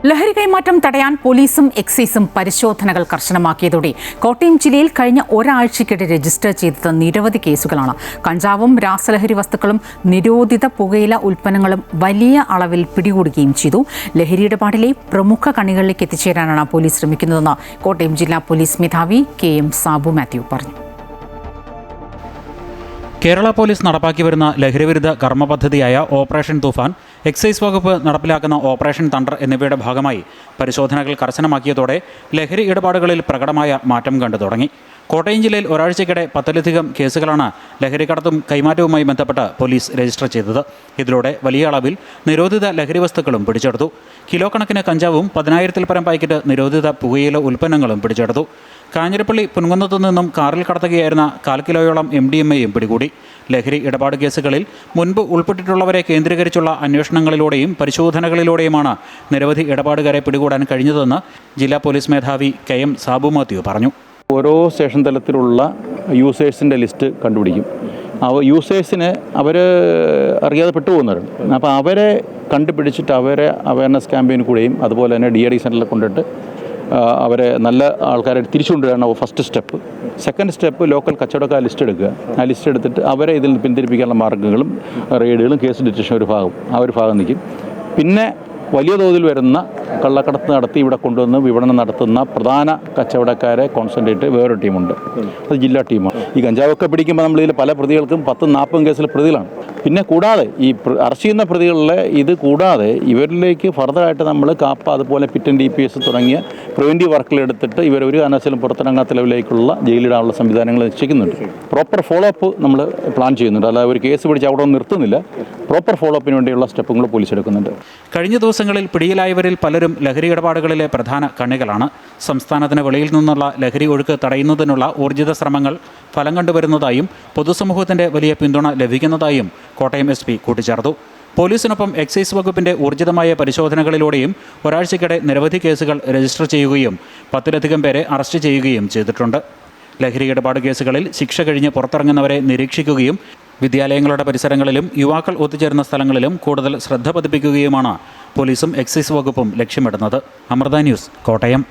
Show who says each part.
Speaker 1: ലഹരി കൈമാറ്റം തടയാൻ പോലീസും എക്സൈസും പരിശോധനകൾ കർശനമാക്കിയതോടെ കോട്ടയം ജില്ലയിൽ കഴിഞ്ഞ ഒരാഴ്ചയ്ക്കിടെ രജിസ്റ്റർ ചെയ്തത് നിരവധി കേസുകളാണ്. കഞ്ചാവും രാസലഹരി വസ്തുക്കളും നിരോധിത പുകയില ഉൽപ്പന്നങ്ങളും വലിയ അളവിൽ പിടികൂടുകയും ചെയ്തു. ലഹരി ഇടപാടിലെ പ്രമുഖ കണ്ണികളിലേക്ക് എത്തിച്ചേരാനാണ് പോലീസ് ശ്രമിക്കുന്നതെന്ന് കോട്ടയം ജില്ലാ പോലീസ് മേധാവി KM സാബു മാത്യു പറഞ്ഞു.
Speaker 2: കേരള പോലീസ് നടപ്പാക്കി വരുന്ന ലഹരിവിരുദ്ധ കർമ്മപദ്ധതിയായ ഓപ്പറേഷൻ തൂഫാൻ, എക്സൈസ് വകുപ്പ് നടപ്പിലാക്കുന്ന ഓപ്പറേഷൻ തണ്ടർ എന്നിവയുടെ ഭാഗമായി പരിശോധനകൾ കർശനമാക്കിയതോടെ ലഹരി ഇടപാടുകളിൽ പ്രകടമായ മാറ്റം കണ്ടു തുടങ്ങി. കോട്ടയം ജില്ലയിൽ ഒരാഴ്ചയ്ക്കിടെ 10ലധികം കേസുകളാണ് ലഹരിക്കടത്തും കൈമാറ്റവുമായി ബന്ധപ്പെട്ട് പോലീസ് രജിസ്റ്റർ ചെയ്തത്. ഇതിലൂടെ വലിയ അളവിൽ നിരോധിത ലഹരി വസ്തുക്കളും പിടിച്ചെടുത്തു. കിലോ കണക്കിന് കഞ്ചാവും 10,000-ൽ പരം പാക്കറ്റ് നിരോധിത പുകയില ഉൽപ്പന്നങ്ങളും പിടിച്ചെടുത്തു. കാഞ്ഞിരപ്പള്ളി പുൻകുന്നത്തു നിന്നും കാറിൽ കടത്തുകയായിരുന്ന 1/4 കിലോയോളം MDMAയും പിടികൂടി. ലഹരി ഇടപാട് കേസുകളിൽ മുൻപ് ഉൾപ്പെട്ടിട്ടുള്ളവരെ കേന്ദ്രീകരിച്ചുള്ള അന്വേഷണങ്ങളിലൂടെയും പരിശോധനകളിലൂടെയുമാണ് നിരവധി ഇടപാടുകാരെ പിടികൂടാൻ കഴിഞ്ഞതെന്ന് ജില്ലാ പോലീസ് മേധാവി KM സാബു മാത്യു പറഞ്ഞു.
Speaker 3: ഓരോ സ്റ്റേഷൻ തലത്തിലുള്ള യൂസേഴ്സിൻ്റെ ലിസ്റ്റ് കണ്ടുപിടിക്കും. യൂസേഴ്സിന് അവർ അറിയാതെ പെട്ടുപോകുന്നവരുണ്ട്. അപ്പോൾ അവരെ കണ്ടുപിടിച്ചിട്ട് അവരെ അവയർനെസ് ക്യാമ്പയിൻ കൂടെയും അതുപോലെ തന്നെ DAD സെൻറ്ററിൽ കൊണ്ടിട്ട് അവരെ നല്ല ആൾക്കാരെ തിരിച്ചുകൊണ്ടുവരാണ് first step. Second step local കച്ചവടക്കാർ ലിസ്റ്റ് എടുക്കുക. ആ ലിസ്റ്റ് എടുത്തിട്ട് അവരെ ഇതിൽ നിന്ന് പിന്തിരിപ്പിക്കാനുള്ള മാർഗ്ഗങ്ങളും റെയ്ഡുകളും കേസ് ഡിറ്റക്ഷൻ ഒരു ഭാഗം നിൽക്കും. പിന്നെ വലിയ തോതിൽ വരുന്ന കള്ളക്കടത്ത് നടത്തി ഇവിടെ കൊണ്ടുവന്ന് വിപണനം നടത്തുന്ന പ്രധാന കച്ചവടക്കാരെ കോൺസെൻട്രേറ്റ് വേറൊരു ടീമുണ്ട്. അത് ജില്ലാ ടീമാണ്. ഈ കഞ്ചാവൊക്കെ പിടിക്കുമ്പോൾ നമ്മളിതിൽ പല പ്രതികൾക്കും 10-40 കേസിൽ പ്രതികളാണ്. പിന്നെ കൂടാതെ ഈ അറസ്റ്റ് ചെയ്യുന്ന പ്രതികളിലെ ഇത് കൂടാതെ ഇവരിലേക്ക് ഫർദറായിട്ട് നമ്മൾ കാപ്പ അതുപോലെ പിറ്റൻ DPS തുടങ്ങിയ പ്രിവൻറ്റീവ് വർക്കിലെടുത്തിട്ട് ഇവരൊരു കാരണവശാലും പുറത്തിറങ്ങാത്ത ലെവലിലേക്കുള്ള ജയിലിടാനുള്ള സംവിധാനങ്ങൾ നിശ്ചയിക്കുന്നുണ്ട്. പ്രോപ്പർ ഫോളോ അപ്പ് നമ്മൾ പ്ലാൻ ചെയ്യുന്നുണ്ട്. അല്ലാതെ ഒരു കേസ് പിടിച്ച് അവിടെ ഒന്നും നിർത്തുന്നില്ല. പ്രോപ്പർ ഫോളോ അപ്പിന് വേണ്ടിയുള്ള സ്റ്റെപ്പുകൾ പോലീസ് എടുക്കുന്നുണ്ട്.
Speaker 2: കഴിഞ്ഞ ദിവസങ്ങളിൽ പിടിയിലായവരിൽ പലരും ലഹരി ഇടപാടുകളിലെ പ്രധാന കണ്ണികളാണ്. സംസ്ഥാനത്തിന് വെളിയിൽ നിന്നുള്ള ലഹരി ഒഴുക്ക് തടയുന്നതിനുള്ള ഊർജിത ശ്രമങ്ങൾ ഫലം കണ്ടുവരുന്നതായും പൊതുസമൂഹത്തിൻ്റെ വലിയ പിന്തുണ ലഭിക്കുന്നതായും കോട്ടയം SP കൂട്ടിച്ചേർത്തു. പോലീസിനൊപ്പം എക്സൈസ് വകുപ്പിൻ്റെ ഊർജിതമായ പരിശോധനകളിലൂടെയും ഒരാഴ്ചയ്ക്കിടെ നിരവധി കേസുകൾ രജിസ്റ്റർ ചെയ്യുകയും 10ലധികം പേരെ അറസ്റ്റ് ചെയ്യുകയും ചെയ്തിട്ടുണ്ട്. ലഹരി ഇടപാട് കേസുകളിൽ ശിക്ഷ കഴിഞ്ഞ് പുറത്തിറങ്ങുന്നവരെ നിരീക്ഷിക്കുകയും വിദ്യാലയങ്ങളുടെ പരിസരങ്ങളിലും യുവാക്കൾ ഒത്തുചേരുന്ന സ്ഥലങ്ങളിലും കൂടുതൽ ശ്രദ്ധ പതിപ്പിക്കുകയുമാണ് പോലീസും എക്സൈസ് വകുപ്പും ലക്ഷ്യമിടുന്നത്. അമൃത ന്യൂസ്, കോട്ടയം.